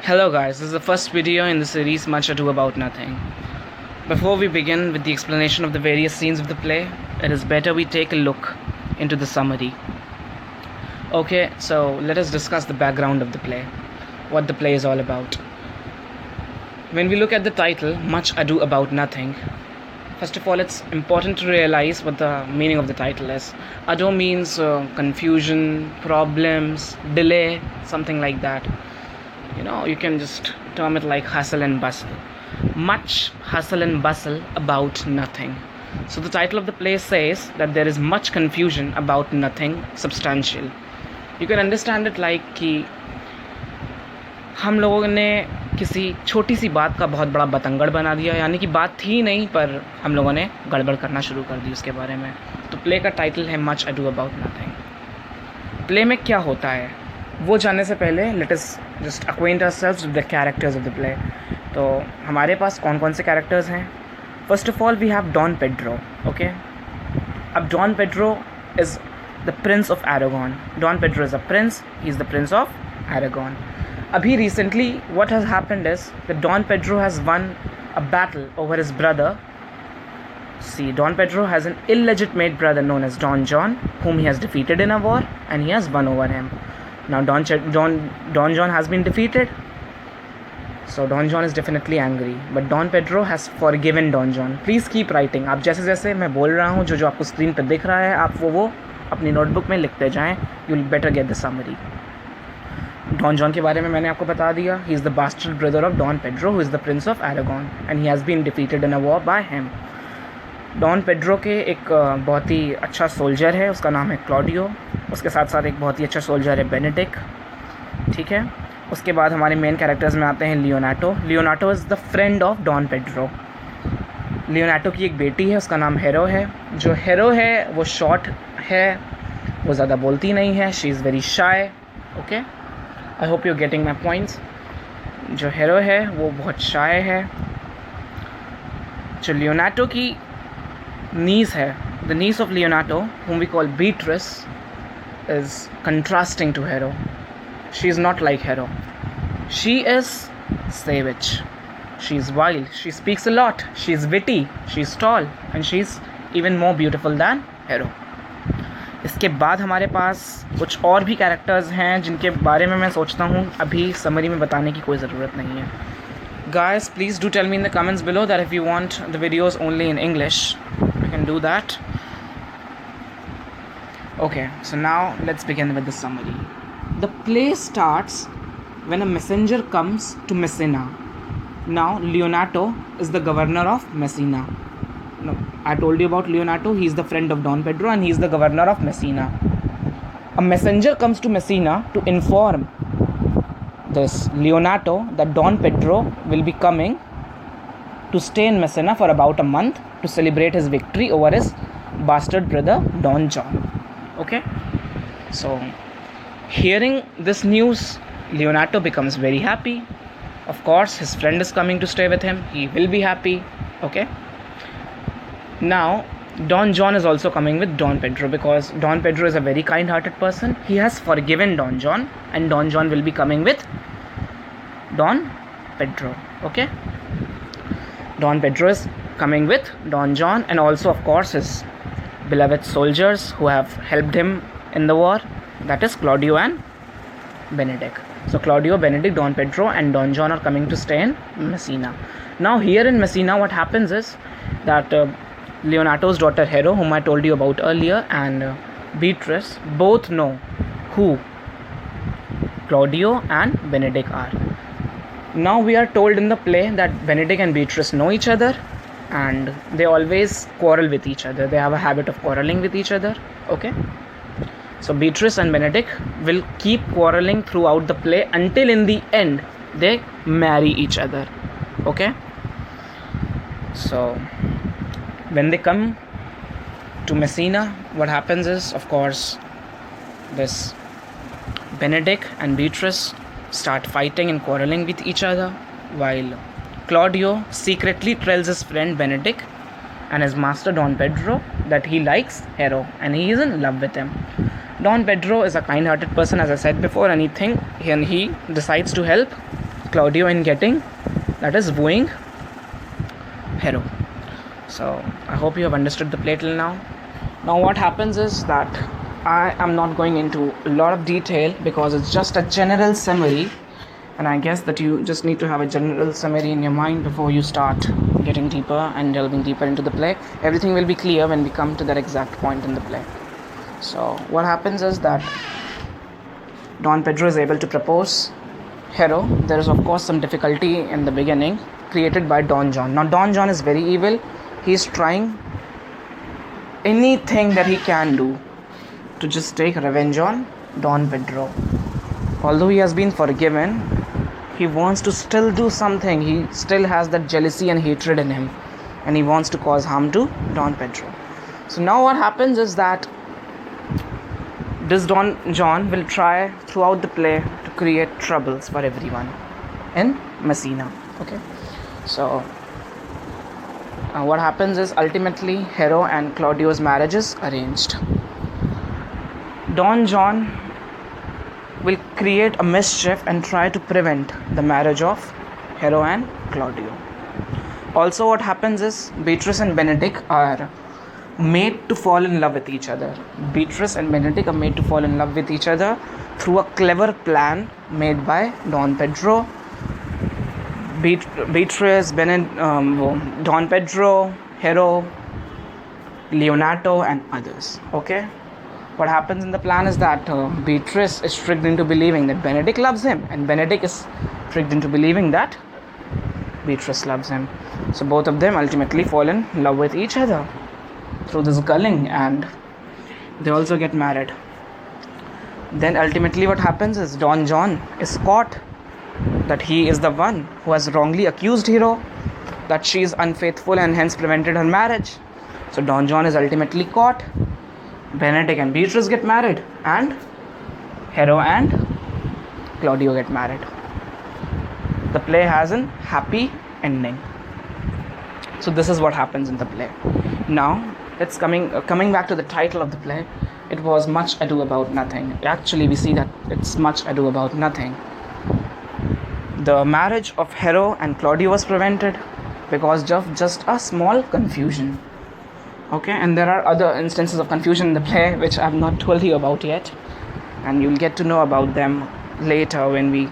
Hello guys, this is the first video in the series Much Ado About Nothing. Before we begin with the explanation of the various scenes of the play, it is better we take a look into the summary. Okay, so let us discuss the background of the play, what the play is all about. When we look at the title, Much Ado About Nothing, first of all, it's important to realize what the meaning of the title is. Ado means confusion, problems, delay, something like that. You can just term it like hustle and bustle. Much hustle and bustle about nothing. So the title of the play says that there is much confusion about nothing substantial. You can understand it like कि हम लोगों ने किसी छोटी सी बात का बहुत बड़ा बतंगड़ बना दिया, यानी कि बात थी नहीं पर हम लोगों ने गड़बड़ करना शुरू कर दी उसके बारे में. तो प्ले का टाइटल है much ado about nothing. Play में क्या होता है वो जानने से पहले let us just acquaint ourselves with the characters of the play. तो हमारे पास कौन कौन से कैरेक्टर्स हैं. First of all we have Don Pedro. Okay, अब Don Pedro is the prince of Aragon. Don Pedro is a prince, he is the prince of Aragon. अभी recently what has happened is that don Pedro has won a battle over his brother. See, Don Pedro has an illegitimate brother known as Don John, whom he has defeated in a war, and he has won over him. Now Don John has been defeated, so Don John is definitely angry, but Don Pedro has forgiven Don John. Please keep writing. आप जैसे जैसे मैं बोल रहा हूँ, जो आपको screen पर दिख रहा है, आप वो अपनी नोटबुक में लिखते जाएँ. You will better get the summary. Don John के बारे में मैंने आपको बता दिया. He is the bastard brother of Don Pedro, who is the Prince of Aragon, and he has been defeated in a war by him. Don Pedro के एक बहुत ही अच्छा सोल्जर है, उसका नाम है क्लॉडियो. उसके साथ साथ एक बहुत ही अच्छा सोल्जर है बेनेडिक. ठीक है, उसके बाद हमारे मेन कैरेक्टर्स में आते हैं Leonato. Leonato is the friend of Don Pedro. Leonato की एक बेटी है, उसका नाम हेरो है. जो हेरो है वो शॉर्ट है, वो ज़्यादा बोलती नहीं है. She is very shy. Okay, I hope you getting my points. जो हेरो है वो बहुत शाय है. जो लियोनाटो की niece है, the niece of Leonato, whom we call Beatrice, is contrasting to Hero. She is not like Hero. She is savage. She is wild. She speaks a lot. She is witty. She is tall, and she is even more beautiful than Hero. इसके बाद हमारे पास कुछ और भी characters हैं जिनके बारे में मैं सोचता हूँ अभी समरी में बताने की कोई ज़रूरत नहीं है. Guys, please do tell me in the comments below that if you want the videos only in English, I can do that. Okay, so now let's begin with the summary. The play starts when a messenger comes to Messina. Now, Leonato is the governor of Messina. No, I told you about Leonato. He is the friend of Don Pedro and he is the governor of Messina. A messenger comes to Messina to inform this Leonato that Don Pedro will be coming to stay in Messina for about a month to celebrate his victory over his bastard brother Don John. Okay, so hearing this news, Leonato becomes very happy. Of course, his friend is coming to stay with him. He will be happy. Okay, now Don John is also coming with Don Pedro because Don Pedro is a very kind-hearted person. He has forgiven Don John, and Don John will be coming with Don Pedro. Okay, Don Pedro is coming with Don John and also of course his beloved soldiers who have helped him in the war, that is Claudio and Benedict. So Claudio, Benedict, Don Pedro and Don John are coming to stay in Messina. Now here in Messina what happens is that Leonato's daughter Hero, whom I told you about earlier, and Beatrice both know who Claudio and Benedict are. Now we are told in the play that Benedict and Beatrice know each other and they always quarrel with each other. They have a habit of quarreling with each other. Okay, so Beatrice and Benedict will keep quarreling throughout the play until in the end they marry each other. Okay, so when they come to Messina, what happens is, of course, this Benedict and Beatrice start fighting and quarreling with each other, while Claudio secretly tells his friend Benedict and his master Don Pedro that he likes Hero and he is in love with him. Don Pedro is a kind-hearted person, as I said before, and he decides to help Claudio in getting, that is wooing Hero. So I hope you have understood the play till now. Now what happens is that I am not going into a lot of detail because it's just a general summary, and I guess that you just need to have a general summary in your mind before you start getting deeper and delving deeper into the play. Everything will be clear when we come to that exact point in the play. So what happens is that Don Pedro is able to propose Hero. There is of course some difficulty in the beginning created by Don John. Now Don John is very evil. He is trying anything that he can do to just take revenge on Don Pedro. Although he has been forgiven, he wants to still do something. He still has that jealousy and hatred in him, and he wants to cause harm to Don Pedro. So now what happens is that this Don John will try throughout the play to create troubles for everyone in Messina. Okay, so what happens is ultimately Hero and Claudio's marriage is arranged. Don John will create a mischief and try to prevent the marriage of Hero and Claudio. Also what happens is Beatrice and Benedick are made to fall in love with each other. Beatrice and Benedick are made to fall in love with each other through a clever plan made by Don Pedro. Beatrice, Don Pedro, Hero, Leonato and others. Okay, what happens in the plan is that Beatrice is tricked into believing that Benedick loves him, and Benedick is tricked into believing that Beatrice loves him. So both of them ultimately fall in love with each other through this gulling, and they also get married. Then ultimately what happens is Don John is caught that he is the one who has wrongly accused Hero that she is unfaithful and hence prevented her marriage. So Don John is ultimately caught. Benedick and Beatrice get married, and Hero and Claudio get married. The play has a happy ending. So this is what happens in the play. Now it's coming back to the title of the play. It was Much Ado About Nothing. Actually we see that it's Much Ado About Nothing. The marriage of Hero and Claudio was prevented because of just a small confusion. Okay, and there are other instances of confusion in the play which I have not told you about yet, and you'll get to know about them later when we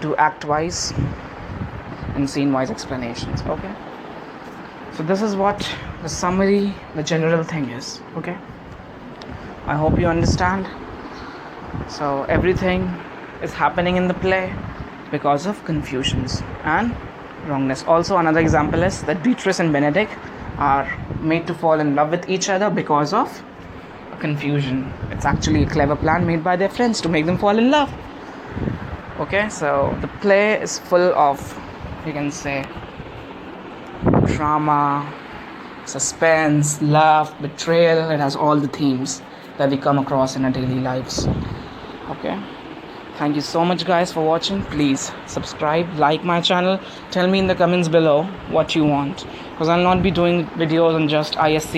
do act-wise and scene-wise explanations. Okay, so this is what the summary, the general thing is. Okay, I hope you understand. So everything is happening in the play because of confusions and wrongness. Also another example is that Beatrice and Benedick are made to fall in love with each other because of confusion. It's actually a clever plan made by their friends to make them fall in love. Okay, so the play is full of, you can say, drama, suspense, love, betrayal. It has all the themes that we come across in our daily lives. Okay, thank you so much guys for watching. Please subscribe, like my channel, tell me in the comments below what you want, because I'll not be doing videos on just ISC